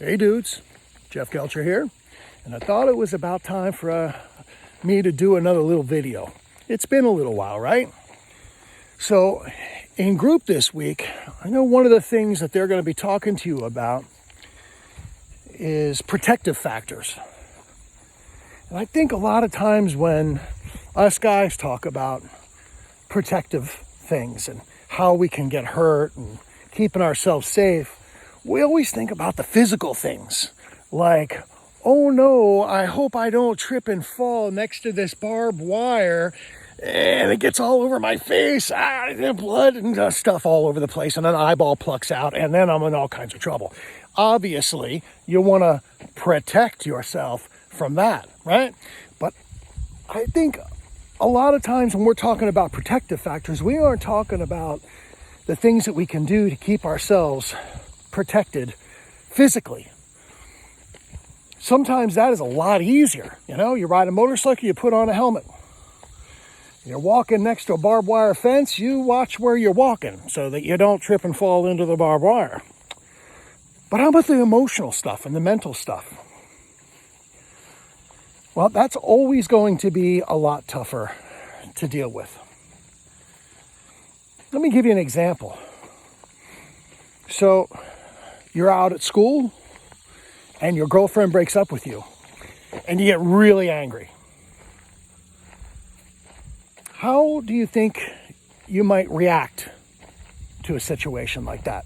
Hey dudes, Jeff Kelcher here, and I thought it was about time for me to do another little video. It's been a little while, right? So in group this week, I know one of the things that they're going to be talking to you about is protective factors. And I think a lot of times when us guys talk about protective things and how we can get hurt and keeping ourselves safe, we always think about the physical things, like, oh no, I hope I don't trip and fall next to this barbed wire and it gets all over my face, blood and stuff all over the place, and an eyeball plucks out, and then I'm in all kinds of trouble. Obviously, you want to protect yourself from that, right? But I think a lot of times when we're talking about protective factors, we aren't talking about the things that we can do to keep ourselves protected physically. Sometimes that is a lot easier. You ride a motorcycle, you put on a helmet. You're walking next to a barbed wire fence, you watch where you're walking so that you don't trip and fall into the barbed wire. But how about the emotional stuff and the mental stuff? Well, that's always going to be a lot tougher to deal with. Let me give you an example. So, you're out at school and your girlfriend breaks up with you and you get really angry. How do you think you might react to a situation like that?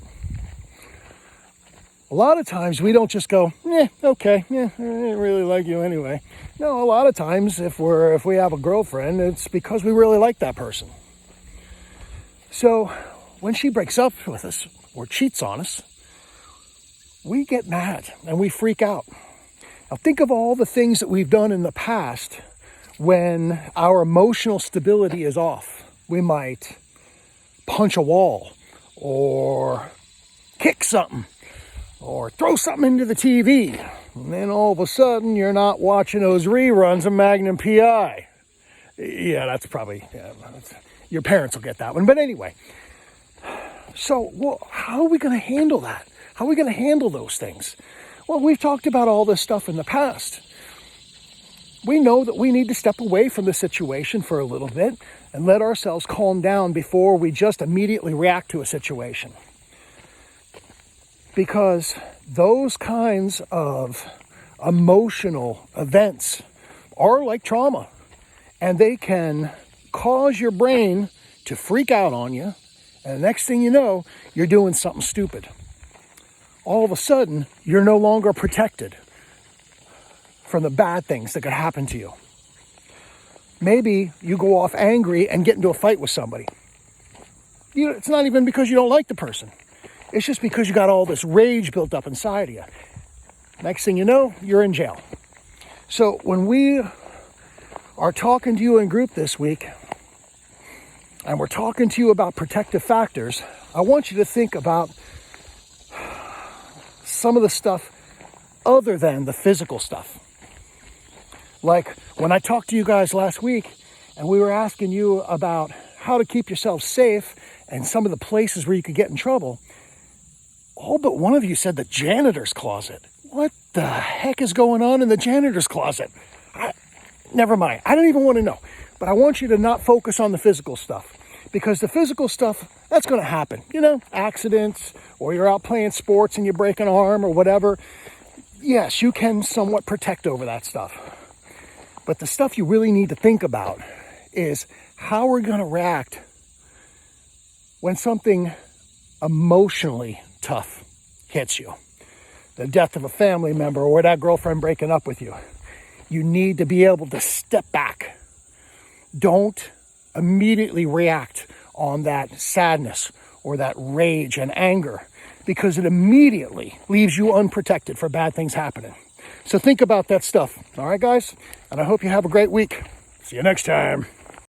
A lot of times we don't just go, okay, I didn't really like you anyway. No, a lot of times if we have a girlfriend, it's because we really like that person. So when she breaks up with us or cheats on us, we get mad and we freak out. Now think of all the things that we've done in the past when our emotional stability is off. We might punch a wall or kick something or throw something into the TV. And then all of a sudden you're not watching those reruns of Magnum P.I. That's your parents will get that one. But anyway, so how are we going to handle that? How are we going to handle those things? Well, we've talked about all this stuff in the past. We know that we need to step away from the situation for a little bit and let ourselves calm down before we just immediately react to a situation. Because those kinds of emotional events are like trauma, and they can cause your brain to freak out on you, and the next thing you know, you're doing something stupid. All of a sudden, you're no longer protected from the bad things that could happen to you. Maybe you go off angry and get into a fight with somebody. It's not even because you don't like the person. It's just because you got all this rage built up inside of you. Next thing you know, you're in jail. So when we are talking to you in group this week, and we're talking to you about protective factors, I want you to think about some of the stuff other than the physical stuff. Like when I talked to you guys last week and we were asking you about how to keep yourself safe and some of the places where you could get in trouble, all but one of you said the janitor's closet. What the heck is going on in the janitor's closet? Never mind. I don't even want to know. But I want you to not focus on the physical stuff, because the physical stuff, that's going to happen. Accidents, or you're out playing sports and you break an arm or whatever. Yes, you can somewhat protect over that stuff. But the stuff you really need to think about is how we're going to react when something emotionally tough hits you. The death of a family member or that girlfriend breaking up with you. You need to be able to step back. Don't immediately react on that sadness or that rage and anger, because it immediately leaves you unprotected for bad things happening. So think about that stuff. All right, guys? And I hope you have a great week. See you next time.